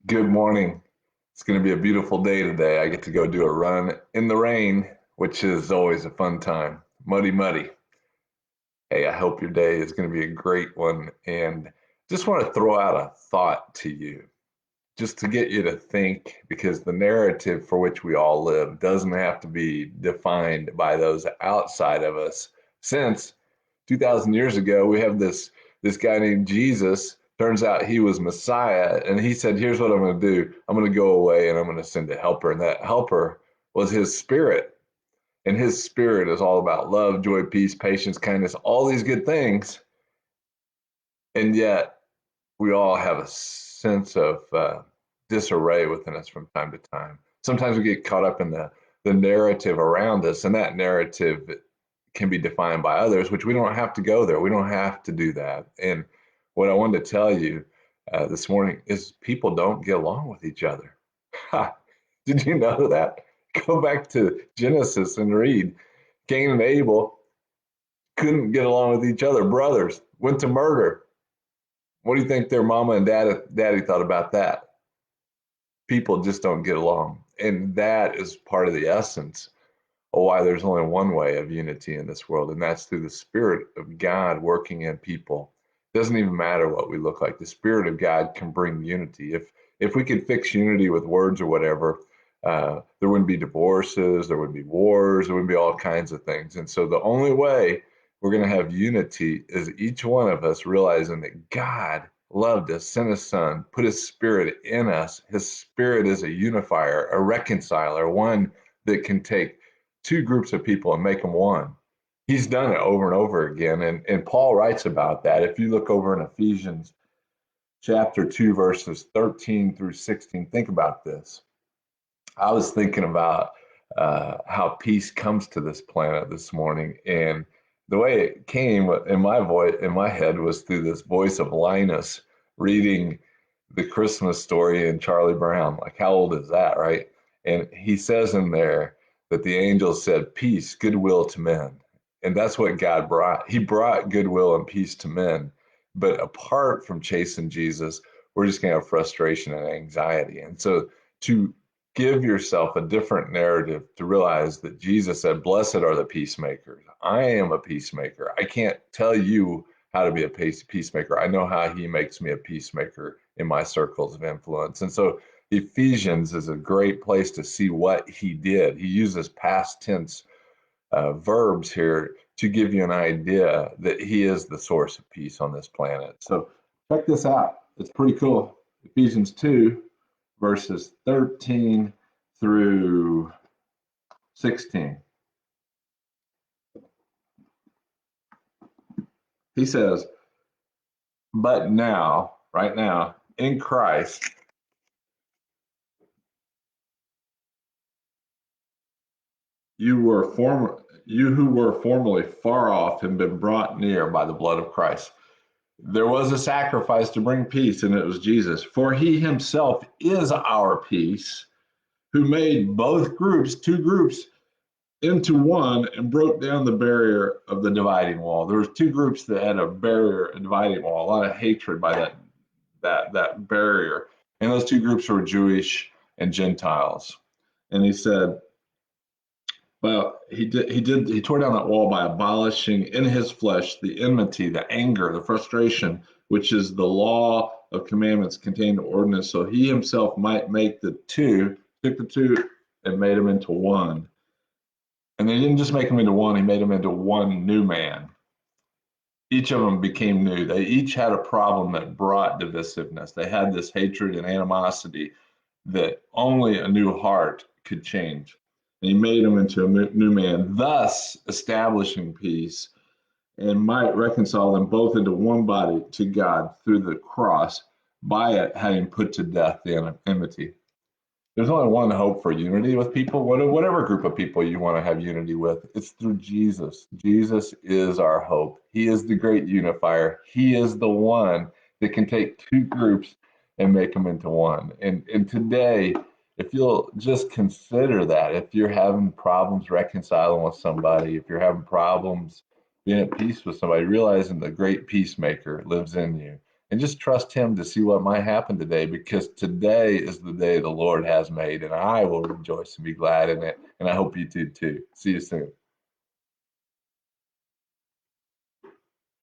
Good morning. It's going to be a beautiful day today. I get to go do a run in the rain, which is always a fun time. Muddy, muddy. Hey, I hope your day is going to be a great one. And just want to throw out a thought to you, just to get you to think, because the narrative for which we all live doesn't have to be defined by those outside of us. Since 2,000 years ago, we have this guy named Jesus. Turns out he was Messiah, and he said, "Here's what I'm going to do. I'm going to go away, and I'm going to send a helper." And that helper was his spirit, and his spirit is all about love, joy, peace, patience, kindness, all these good things. And yet, we all have a sense of disarray within us from time to time. Sometimes we get caught up in the narrative around us, and that narrative can be defined by others, which we don't have to go there. We don't have to do that. And what I wanted to tell you this morning is people don't get along with each other. Did you know that? Go back to Genesis and read. Cain and Abel couldn't get along with each other. Brothers went to murder. What do you think their mama and daddy thought about that? People just don't get along. And that is part of the essence of why there's only one way of unity in this world, and that's through the Spirit of God working in people. It doesn't even matter what we look like. The Spirit of God can bring unity. If we could fix unity with words or whatever, there wouldn't be divorces, there wouldn't be wars, there wouldn't be all kinds of things. And so the only way we're going to have unity is each one of us realizing that God loved us, sent his son, put his spirit in us. His spirit is a unifier, a reconciler, one that can take two groups of people and make them one. He's done it over and over again. And Paul writes about that. If you look over in Ephesians chapter 2, verses 13 through 16, think about this. I was thinking about how peace comes to this planet this morning, and the way it came in my voice, in my head, was through this voice of Linus reading the Christmas story in Charlie Brown. Like, how old is that, right? And he says in there that the angel said, "Peace, goodwill to men," and that's what God brought. He brought goodwill and peace to men. But apart from chasing Jesus, we're just going to have frustration and anxiety. And so, to give yourself a different narrative to realize that Jesus said, "Blessed are the peacemakers." I am a peacemaker. I can't tell you how to be a peacemaker. I know how he makes me a peacemaker in my circles of influence. And so Ephesians is a great place to see what he did. He uses past tense verbs here to give you an idea that he is the source of peace on this planet. So check this out. It's pretty cool. Ephesians 2, verses 13 through 16. He says, "But now, right now, in Christ, you who were formerly far off have been brought near by the blood of Christ." There was a sacrifice to bring peace, and it was Jesus. "For he himself is our peace, who made both groups, two groups, into one and broke down the barrier of the dividing wall." There was two groups that had a barrier, a dividing wall, a lot of hatred by that barrier. And those two groups were Jewish and Gentiles. And he said, well, he tore down that wall by abolishing in his flesh the enmity, the anger, the frustration, which is the law of commandments contained in ordinance, so he himself might make took the two and made them into one. And he didn't just make them into one, he made them into one new man. Each of them became new. They each had a problem that brought divisiveness. They had this hatred and animosity that only a new heart could change. And he made them into a new man, thus establishing peace, and might reconcile them both into one body to God through the cross, by it having put to death the enmity. There's only one hope for unity with people, whatever group of people you want to have unity with. It's through Jesus. Jesus is our hope. He is the great unifier. He is the one that can take two groups and make them into one. And today, if you'll just consider that, if you're having problems reconciling with somebody, if you're having problems being at peace with somebody, realizing the great peacemaker lives in you, and just trust Him to see what might happen today, because today is the day the Lord has made, and I will rejoice and be glad in it. And I hope you do too. See you soon.